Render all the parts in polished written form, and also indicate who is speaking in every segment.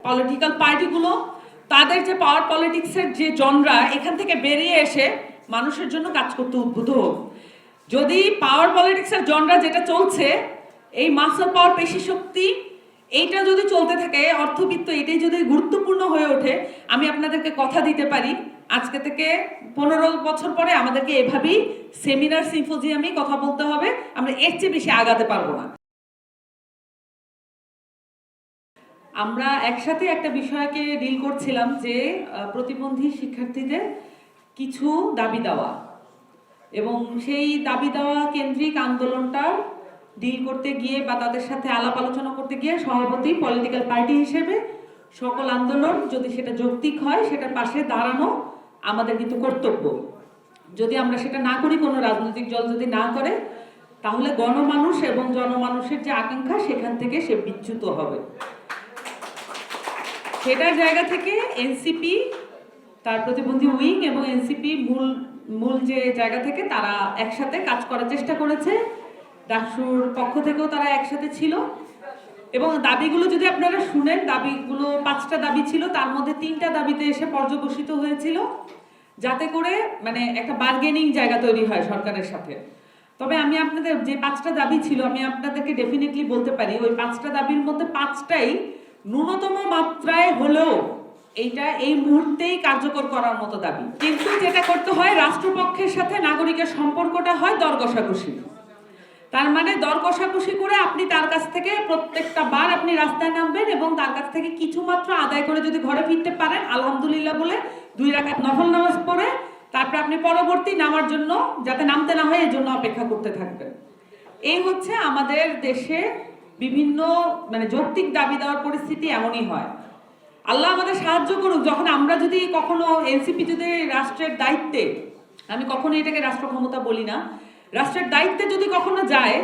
Speaker 1: Political পার্টিগুলো তাদের যে পাওয়ার পলিটিক্সের যে জনরা এখান থেকে বেরিয়ে এসে মানুষের জন্য কাজ করতে উদ্বুদ্ধ হোক। যদি পাওয়ার পলিটিক্সের জনরা যেটা চলছে, এই মাসল পাওয়ার পেশি শক্তি, এইটা যদি চলতে থাকে, অর্থবিত্ত এটাই যদি গুরুত্বপূর্ণ হয়ে ওঠে, আমি আপনাদেরকে কথা দিতে পারি আজকে থেকে 15 বছর পরে আমাদেরকে এভাবেই সেমিনার সিম্পোজিয়ামে কথা বলতে হবে, আমরা এর চেয়ে বেশি আগাতে পারবো না। আমরা একসাথে একটা বিষয়কে ডিল করছিলাম যে প্রতিবন্ধী শিক্ষার্থীদের কিছু দাবি দেওয়া, এবং সেই দাবি দেওয়া কেন্দ্রিক আন্দোলনটা ডিল করতে গিয়ে বা তাদের সাথে আলাপ আলোচনা করতে গিয়ে সভাপতি পলিটিক্যাল পার্টি হিসেবে সকল আন্দোলন যদি সেটা যৌক্তিক হয় সেটার পাশে দাঁড়ানো আমাদের কিন্তু কর্তব্য। যদি আমরা সেটা না করি, কোনো রাজনৈতিক দল যদি না করে, তাহলে গণমানুষ এবং জনমানুষের যে আকাঙ্ক্ষা সেখান থেকে সে বিচ্যুত হবে। সেটার জায়গা থেকে এনসিপি তার প্রতিবন্ধী উইং এবং এনসিপি মূল যে জায়গা থেকে তারা একসাথে কাজ করার চেষ্টা করেছে। ডাকসুর পক্ষ থেকেও তারা একসাথে ছিল, এবং দাবিগুলো যদি আপনারা শুনেন, দাবিগুলো 5টা দাবি ছিল, তার মধ্যে 3টা দাবিতে এসে পর্যবসিত হয়েছিল, যাতে করে মানে একটা বার্গেনিং জায়গা তৈরি হয় সরকারের সাথে। তবে আমি আপনাদের যে 5টা দাবি ছিল, আমি আপনাদেরকে ডেফিনেটলি বলতে পারি ওই 5টা দাবির মধ্যে 5টাই ন্যূনতম মাত্রায় হলেও এইটা এই মুহূর্তেই কার্যকর করার মতো দাবি। কিন্তু যেটা করতে হয়, রাষ্ট্রপক্ষের সাথে নাগরিকের সম্পর্কটা হয় দর কষাকষি। তার মানে দর কষাকষি করে আপনি তার কাছ থেকে প্রত্যেকটা বার আপনি রাস্তায় নামবেন এবং তার কাছ থেকে কিছু মাত্র আদায় করে যদি ঘরে ফিরতে পারেন আলহামদুলিল্লাহ বলে 2 রাকাত নফল নামাজ পড়ে তারপরে আপনি পরবর্তী নামার জন্য যাতে নামতে না হয় এই জন্য অপেক্ষা করতে থাকবেন। এই হচ্ছে আমাদের দেশে বিভিন্ন মানে যৌক্তিক দাবি দেওয়ার পরিস্থিতি এমনই হয়। আল্লাহ আমাদের সাহায্য করুক, যখন আমরা যদি কখনো এনসিপি যদি রাষ্ট্রের দায়িত্বে, আমি কখনো এটাকে রাষ্ট্র ক্ষমতা বলি না, রাষ্ট্রের দায়িত্বে যদি কখনো যায়,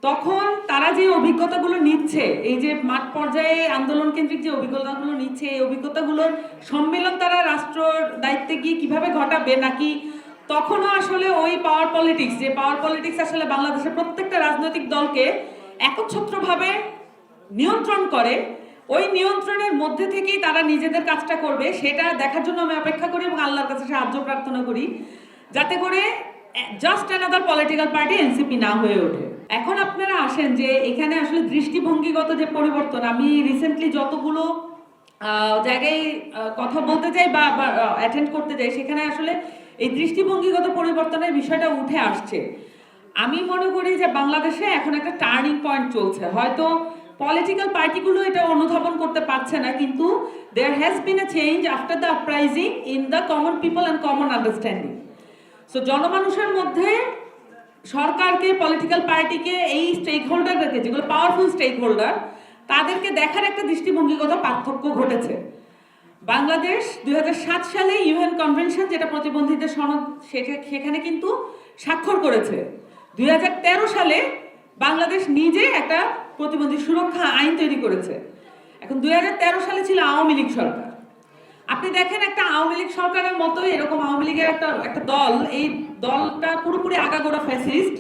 Speaker 1: তখন তারা যে অভিজ্ঞতাগুলো নিচ্ছে, এই যে মাঠ পর্যায়ে আন্দোলন কেন্দ্রিক যে অভিজ্ঞতাগুলো নিচ্ছে, এই অভিজ্ঞতাগুলোর সম্মেলন তারা রাষ্ট্রের দায়িত্বে গিয়ে কিভাবে ঘটাবে, নাকি তখনও আসলে ওই পাওয়ার পলিটিক্স, যে পাওয়ার পলিটিক্স আসলে বাংলাদেশের প্রত্যেকটা রাজনৈতিক দলকে একচ্ছত্রভাবে নিয়ন্ত্রণ করে, ওই নিয়ন্ত্রণের মধ্যে থেকেই তারা নিজেদের কাজটা করবে, সেটা দেখার জন্য আমি অপেক্ষা করি এবং আল্লাহর কাছে সাহায্য প্রার্থনা করি যাতে করে just another political party NCP না হয়ে ওঠে। এখন আপনারা আসেন যে এখানে আসলে দৃষ্টিভঙ্গিগত যে পরিবর্তন, আমি রিসেন্টলি যতগুলো জায়গায় কথা বলতে যাই বা অ্যাটেন্ড করতে যাই, সেখানে আসলে এই দৃষ্টিভঙ্গিগত পরিবর্তনের বিষয়টা উঠে আসছে। আমি মনে করি যে বাংলাদেশে এখন একটা টার্নিং পয়েন্ট চলছে। হয়তো পলিটিক্যাল পার্টিগুলো এটা অনুধাবন করতে পারছে না, কিন্তু there has been a change after the uprising in the common people and common understanding. So জনমানুষের মধ্যে সরকারকে, পলিটিক্যাল পার্টিকে, এই স্টেক হোল্ডারদেরকে, যেগুলো পাওয়ারফুল স্টেক হোল্ডার, তাদেরকে দেখার একটা দৃষ্টিভঙ্গিগত পার্থক্য ঘটেছে। বাংলাদেশ 2007 সালে ইউএন কনভেনশন, যেটা প্রতিবন্ধীদের সনদ, সেখানে কিন্তু স্বাক্ষর করেছে। 2013 সালে বাংলাদেশ নিজে একটা প্রতিবন্ধী সুরক্ষা আইন তৈরি করেছে। এখন 2013 সালে ছিল আওয়ামী লীগ সরকার। আপনি দেখেন একটা আওয়ামী লীগ সরকারের মতো এরকম আওয়ামী লীগের একটা দল, এই দলটা পুরোপুরি আগাগোড়া ফ্যাসিস্ট।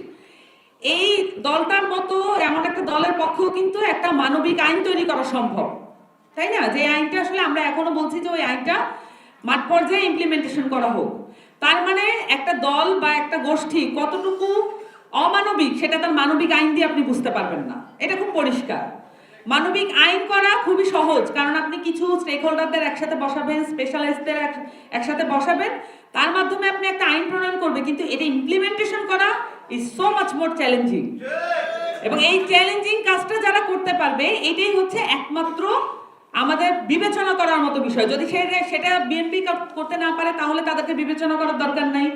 Speaker 1: এই দলটার মতো এমন একটা দলের পক্ষেও কিন্তু একটা মানবিক আইন তৈরি করা সম্ভব, তাই না? যে আইনটা আসলে আমরা এখনো বলছি যে ওই আইনটা মাঠ পর্যায়ে ইমপ্লিমেন্টেশন করা হোক। তার মানে একটা দল বা একটা গোষ্ঠী কতটুকু অমানবিক সেটা তার মানবিক আইন দিয়ে আপনি বুঝতে পারবেন না, এটা খুব পরিষ্কার। মানবিক আইন করা খুবই সহজ, কারণ আপনি কিছু স্টেক হোল্ডারদের একসাথে বসাবেন, স্পেশালিস্টদের একসাথে বসাবেন, তার মাধ্যমে আপনি একটা আইন প্রণয়ন করবে, কিন্তু এটা ইমপ্লিমেন্টেশন করা is so much more challenging. এবং এই চ্যালেঞ্জিং কাজটা যারা করতে পারবে, এটাই হচ্ছে একমাত্র আমাদের বিবেচনা করার মতো বিষয়। যদি সেটা বিএনপি করতে না পারে তাহলে তাদেরকে বিবেচনা করার দরকার নাই।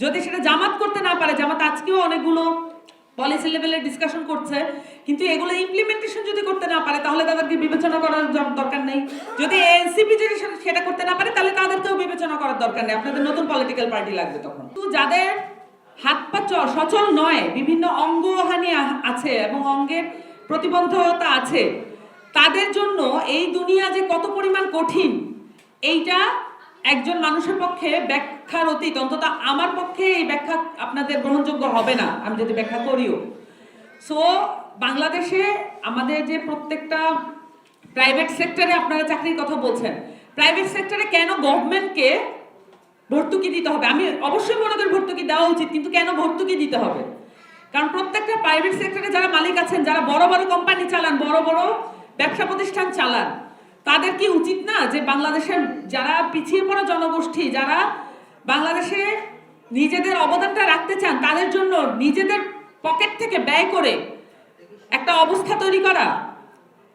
Speaker 1: যদি সেটা জামাত করতে না পারে, জামাত আজকেও অনেকগুলো পলিসি লেভেলে ডিসকাশন করছে, কিন্তু এগুলো ইমপ্লিমেন্টেশন যদি করতে না পারে তাহলে তাদেরকে বিবেচনা করার দরকার নেই। যদি এনসিপি যদি সেটা করতে না পারে তাহলে তাদেরকেও বিবেচনা করার দরকার নেই, আপনাদের নতুন পলিটিক্যাল পার্টি লাগবে তখন। তো যাদের হাত পা সচল নয়, বিভিন্ন অঙ্গহানি আছে এবং অঙ্গের প্রতিবন্ধকতা আছে, তাদের জন্য এই দুনিয়া যে কত পরিমাণ কঠিন, এইটা একজন মানুষের পক্ষে ব্যাখ্যার অতীত। অন্তত আমার পক্ষে এই ব্যাখ্যা আপনাদের গ্রহণযোগ্য হবে না, আমি যদি ব্যাখ্যা করিও। সো বাংলাদেশে আমাদের যে প্রত্যেকটা প্রাইভেট সেক্টরে আপনারা চাকরির কথা বলছেন, প্রাইভেট সেক্টরে কেন গভর্নমেন্টকে ভর্তুকি দিতে হবে? আমি অবশ্যই মনে করি ভর্তুকি দেওয়া উচিত, কিন্তু কেন ভর্তুকি দিতে হবে? কারণ প্রত্যেকটা প্রাইভেট সেক্টরে যারা মালিক আছেন, যারা বড় বড় কোম্পানি চালান, বড় বড় ব্যবসা প্রতিষ্ঠান চালান, তাদের কি উচিত না যে বাংলাদেশের যারা পিছিয়ে পড়া জনগোষ্ঠী, যারা বাংলাদেশে নিজেদের অবদানটা রাখতে চান, তাদের জন্য নিজেদের পকেট থেকে ব্যয় করে একটা অবস্থা তৈরি করা?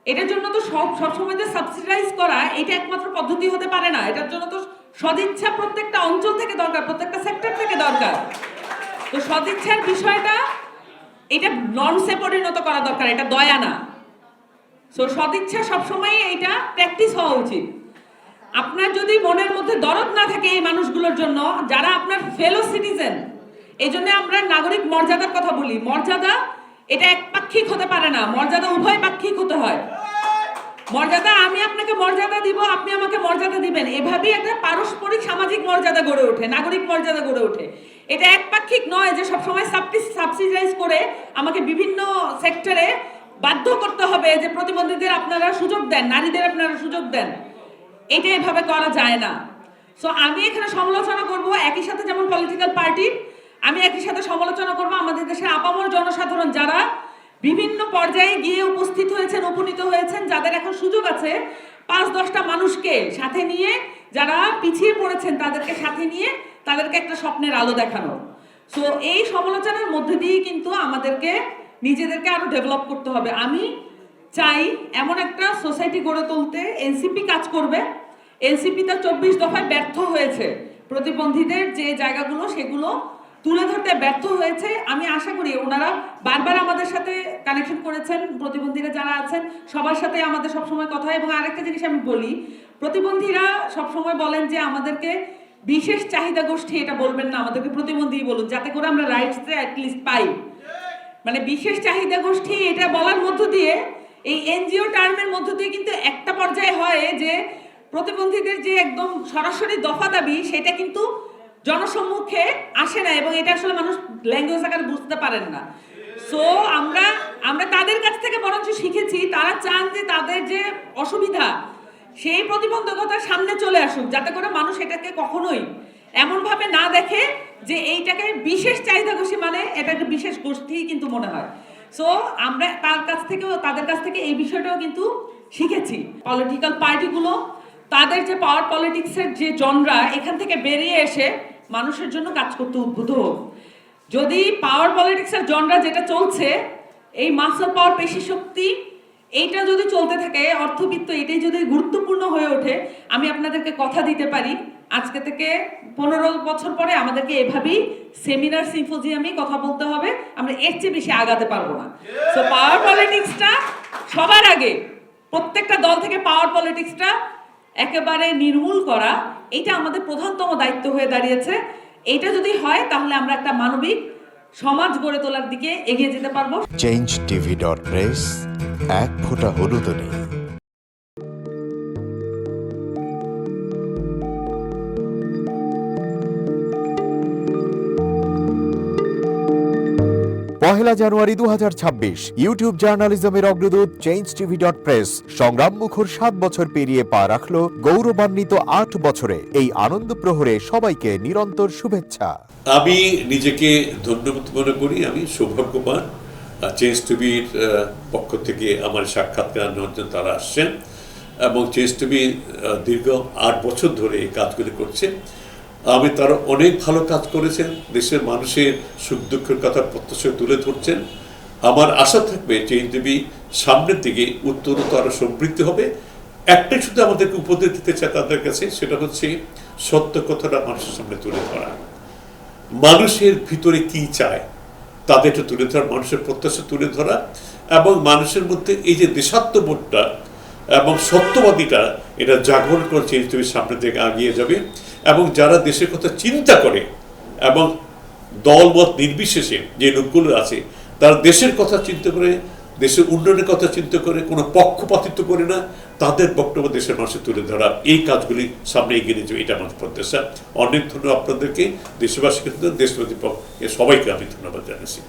Speaker 1: এটার জন্য তো সবসময় যে সাবসিডাইজ করা এটা একমাত্র পদ্ধতি হতে পারে না। এটার জন্য তো সদিচ্ছা প্রত্যেকটা অঞ্চল থেকে দরকার, প্রত্যেকটা সেক্টর থেকে দরকার। তো সদিচ্ছার বিষয়টা এটা নর্মসে পরিণত করা দরকার, এটা দয়া না। সো সদিচ্ছা সবসময় এটা প্র্যাকটিস হওয়া উচিত। আপনার যদি মনের মধ্যে দরদ না থাকে এই মানুষগুলোর জন্য যারা আপনার ফেলো সিটিজেন, এই জন্য আমরা নাগরিক মর্যাদার কথা বলি। মর্যাদা এটা একপাক্ষিক হতে পারে না, মর্যাদা উভয় পাক্ষিক হতে হয়। মর্যাদা আমি আপনাকে মর্যাদা দিব, আপনি আমাকে মর্যাদা দিবেন, এভাবেই একটা পারস্পরিক সামাজিক মর্যাদা গড়ে ওঠে, নাগরিক মর্যাদা গড়ে ওঠে। এটা একপাক্ষিক নয় যে সবসময় সাবসিডাইজ করে আমাকে বিভিন্ন সেক্টরে বাধ্য করতে হবে যে প্রতিবন্ধীদের আপনারা সুযোগ দেন, নারীদের আপনারা সুযোগ দেন। এটা এভাবে করা যায় না। সো আমি এখানে সমালোচনা করব একই সাথে যেমন পলিটিক্যাল পার্টি, আমি একই সাথে সমালোচনা করব আমাদের দেশের আপামর জনসাধারণ যারা বিভিন্ন পর্যায়ে গিয়ে উপস্থিত হয়েছেন, উপনীত হয়েছেন, যাদের এখন সুযোগ আছে ৫-১০টা মানুষকে সাথে নিয়ে, যারা পিছিয়ে পড়েছেন তাদেরকে সাথে নিয়ে তাদেরকে একটা স্বপ্নের আলো দেখানো। সো এই সমালোচনার মধ্যে দিয়ে কিন্তু আমাদেরকে নিজেদেরকে আরো ডেভেলপ করতে হবে। আমি চাই এমন একটা সোসাইটি গড়ে তুলতে এনসিপি কাজ করবে। এনসিপি তার ২৪ দফায় ব্যর্থ হয়েছে, প্রতিবন্ধীদের যে জায়গাগুলো সেগুলো তুলে ধরতে ব্যর্থ হয়েছে। আমি আশা করি ওনারা বারবার আমাদের সাথে কানেকশন করেছেন, প্রতিবন্ধীরা যারা আছেন সবার সাথে আমাদের সবসময় কথা হয়। এবং আরেকটা জিনিস আমি বলি, প্রতিবন্ধীরা সবসময় বলেন যে আমাদেরকে বিশেষ চাহিদা গোষ্ঠী এটা বলবেন না, আমাদেরকে প্রতিবন্ধী বলুন, যাতে করে আমরা রাইটসে অ্যাটলিস্ট পাই। মানে বিশেষ চাহিদা গোষ্ঠী এটা বলার মধ্য দিয়ে, এই এনজিও টার্মের মধ্য দিয়ে কিন্তু একটা পর্যায়ে হয় যে প্রতিবন্ধীদের যে একদম সরাসরি দফা দাবি সেটা কিন্তু জনসম্মুখে আসে না, এবং এটা আসলে মানুষ ল্যাঙ্গুয়েজ আকারে বুঝতে পারেন না। সো আমরা তাদের কাছ থেকে বরঞ্চ শিখেছি, তারা চান যে তাদের যে অসুবিধা সেই প্রতিবন্ধকতার সামনে চলে আসুক, যাতে করে মানুষ এটাকে কখনোই এমনভাবে না দেখে যে এইটাকে বিশেষ চাহিদা গোষ্ঠী, মানে এটা একটা বিশেষ গোষ্ঠী কিন্তু মনে হয়। সো আমরা তাদের কাছ থেকে এই বিষয়টাও কিন্তু শিখেছি। পলিটিক্যাল পার্টিগুলো তাদের যে পাওয়ার পলিটিক্সের যে জনরা, এখান থেকে বেরিয়ে এসে মানুষের জন্য কাজ করতে উদ্বুদ্ধ হোক। যদি পাওয়ার পলিটিক্সের জনরা যেটা চলছে, এই মাসল পাওয়ার, পেশি শক্তি, এইটা যদি চলতে থাকে, অর্থবিত্ত এটাই যদি গুরুত্বপূর্ণ হয়ে ওঠে, আমি আপনাদেরকে কথা দিতে পারি আজকে থেকে 15 বছর পরে আমাদেরকে এভাবেই সেমিনার সিম্পোজিয়ামে কথা বলতে হবে, আমরা এর চেয়ে বেশি আগাতে পারবো না। সো পাওয়ার পলিটিক্সটা সবার আগে, প্রত্যেকটা দল থেকে পাওয়ার পলিটিক্সটা একেবারে নির্মূল করা, এটা আমাদের প্রধানতম দায়িত্ব হয়ে দাঁড়িয়েছে। এইটা যদি হয় তাহলে আমরা একটা মানবিক সমাজ গড়ে তোলার দিকে এগিয়ে যেতে পারবো।
Speaker 2: changetv.press এক ফোঁটা হলুদ নেই। পহেলা জানুয়ারি 2026 ইউটিউব জার্নালিজমের অগ্রদূত changetv.press সংগ্রাম মুখর 7 বছর পেরিয়ে পা রাখলো গৌরবান্বিত 8 বছরে। এই আনন্দ প্রহরে সবাইকে নিরন্তর শুভেচ্ছা।
Speaker 3: আমি নিজেকে ধন্যবাদ মনে করি, আমি সৌভাগ্যবান। চেঞ্জ টিভির পক্ষ থেকে আমার সাক্ষাৎকার নেওয়ার জন্য তারা আসছেন, এবং চেঞ্জ টিভি দীর্ঘ 8 বছর ধরে এই কাজগুলি করছে। আমি তারা অনেক ভালো কাজ করেছেন, দেশের মানুষের সুখ দুঃখের কথা প্রত্যক্ষ তুলে ধরছেন। আমার আশা থাকবে চেঞ্জ টিভি সামনের দিকে উত্তরোত্তর আরও সমৃদ্ধ হবে। একটাই শুধু আমাদেরকে উপদেশ দিতে চায় তাদের কাছে, সেটা হচ্ছে সত্য কথাটা মানুষের সামনে তুলে ধরা, মানুষের ভিতরে কি চায় তাদেরটা তুলে ধরা, মানুষের প্রত্যাশা তুলে ধরা, এবং মানুষের মধ্যে এই যে দেশাত্মবোধটা এবং সত্যবাদীটা, এটা জাগরণ করে চেঞ্জ টিভির সামনের দিকে এগিয়ে যাবে। এবং যারা দেশের কথা চিন্তা করে এবং দলমত নির্বিশেষে যে লোকগুলো আছে, তারা দেশের কথা চিন্তা করে, দেশের উন্নয়নের কথা চিন্তা করে, কোনো পক্ষপাতিত্ব করে না, তাদের বক্তব্য দেশের মানুষের তুলে ধরা, এই কাজগুলি সামনে এগিয়ে নিয়ে যাবে, এটা আমাদের প্রত্যাশা। অনেক ধন্যবাদ আপনাদেরকে, দেশবাসীকে, দেশবাসী সবাইকে আমি ধন্যবাদ জানাচ্ছি।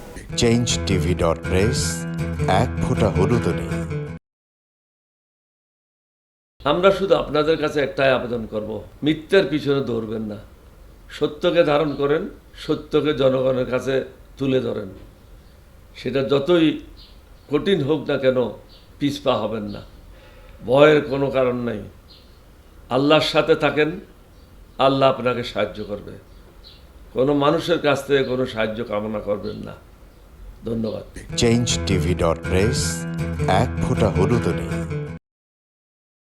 Speaker 2: changetv.press এক ফোঁটা হলুদ নেই।
Speaker 4: আমরা শুধু আপনাদের কাছে একটাই আবেদন করব, মিথ্যার পিছনে দৌড়বেন না, সত্যকে ধারণ করেন, সত্যকে জনগণের কাছে তুলে ধরেন। সেটা যতই কঠিন হোক না কেন পিছপা হবেন না, ভয়ের কোনো কারণ নাই। আল্লাহর সাথে থাকেন, আল্লাহ আপনাকে সাহায্য করবে। কোনো মানুষের কাছ থেকে কোনো সাহায্য কামনা করবেন না। ধন্যবাদ।
Speaker 2: চেঞ্জ টিভি.প্রেস, এক ফোঁটা হলুদও নেই।